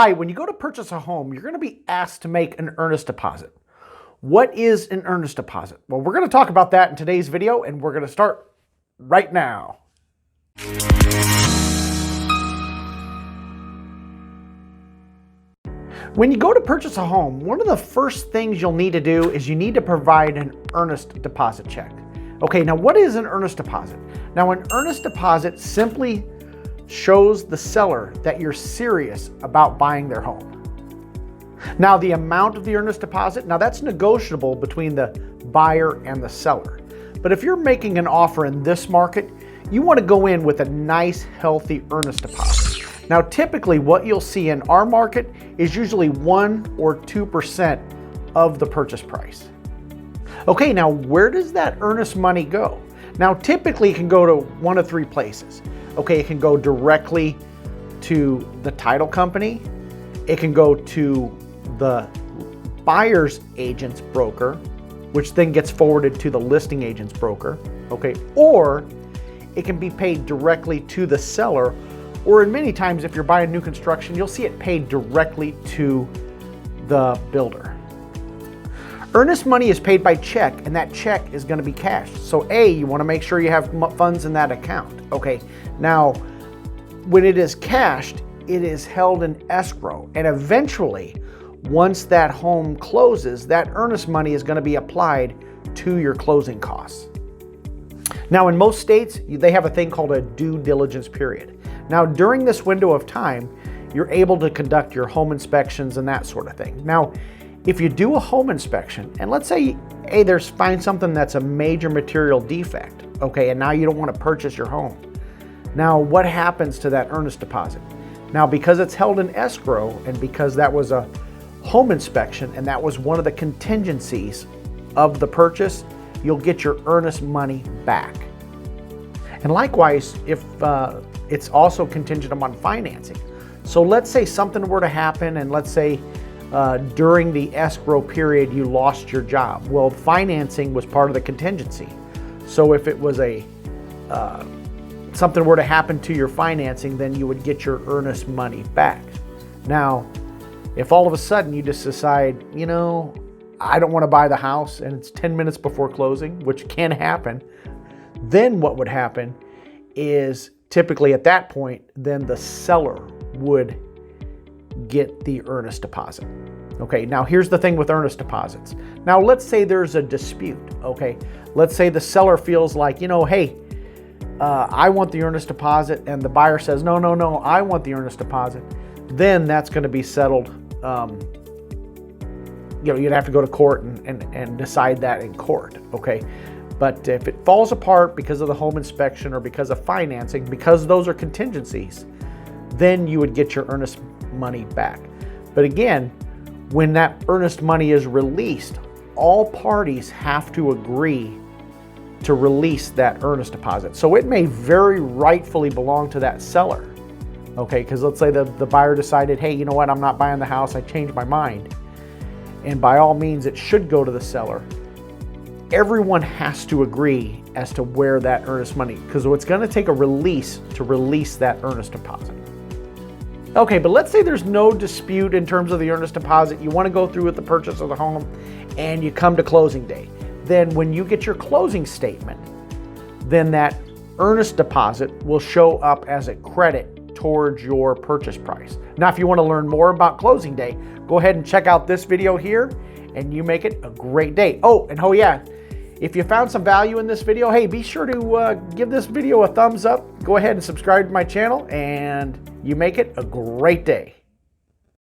Hi, when you go to purchase a home, you're going to be asked to make an earnest deposit. What is an earnest deposit? Well, we're going to talk about that in today's video, and we're going to start right now. When you go to purchase a home, one of the first things you'll need to do is you need to provide an earnest deposit check. Okay, now what is an earnest deposit? Now, an earnest deposit simply shows the seller that you're serious about buying their home. Now, the amount of the earnest deposit, now that's negotiable between the buyer and the seller. But if you're making an offer in this market, you want to go in with a nice, healthy earnest deposit. Now, typically what you'll see in our market is usually 1 or 2% of the purchase price. Okay, now where does that earnest money go? Now, typically it can go to one of three places. Okay, it can go directly to the title company. It can go to the buyer's agent's broker, which then gets forwarded to the listing agent's broker. Okay, or it can be paid directly to the seller, or in many times, if you're buying new construction, you'll see it paid directly to the builder. Earnest money is paid by check, and that check is going to be cashed. So you want to make sure you have funds in that account. Okay, now when it is cashed, it is held in escrow, and eventually, once that home closes, that earnest money is going to be applied to your closing costs. Now, in most states, they have a thing called a due diligence period. Now, during this window of time, you're able to conduct your home inspections and that sort of thing. Now, if you do a home inspection, and let's say, find something that's a major material defect, okay, and now you don't want to purchase your home. Now, what happens to that earnest deposit? Now, because it's held in escrow, and because that was a home inspection, and that was one of the contingencies of the purchase, you'll get your earnest money back. And likewise, if it's also contingent upon financing. So let's say something were to happen, and let's say during the escrow period you lost your job. Well, financing was part of the contingency. So if it was something were to happen to your financing, then you would get your earnest money back. Now, if all of a sudden you just decide, I don't want to buy the house, and it's 10 minutes before closing, which can happen, then what would happen is typically at that point, then the seller would get the earnest deposit. Okay, now here's the thing with earnest deposits. Now let's say there's a dispute, okay? Let's say the seller feels like, hey, I want the earnest deposit, and the buyer says, no, I want the earnest deposit. Then that's going to be settled. You'd have to go to court and decide that in court, okay? But if it falls apart because of the home inspection or because of financing, because those are contingencies, then you would get your earnest money back. But again, when that earnest money is released, all parties have to agree to release that earnest deposit. So it may very rightfully belong to that seller. Okay, because let's say the buyer decided, hey, you know what, I'm not buying the house, I changed my mind. And by all means, it should go to the seller. Everyone has to agree as to where that earnest money, because it's going to take a release to release that earnest deposit. Okay, but let's say there's no dispute in terms of the earnest deposit. You want to go through with the purchase of the home, and you come to closing day. Then when you get your closing statement, then that earnest deposit will show up as a credit towards your purchase price. Now, if you want to learn more about closing day, go ahead and check out this video here, and you make it a great day. Oh yeah, if you found some value in this video, hey, be sure to give this video a thumbs up. Go ahead and subscribe to my channel, and you make it a great day.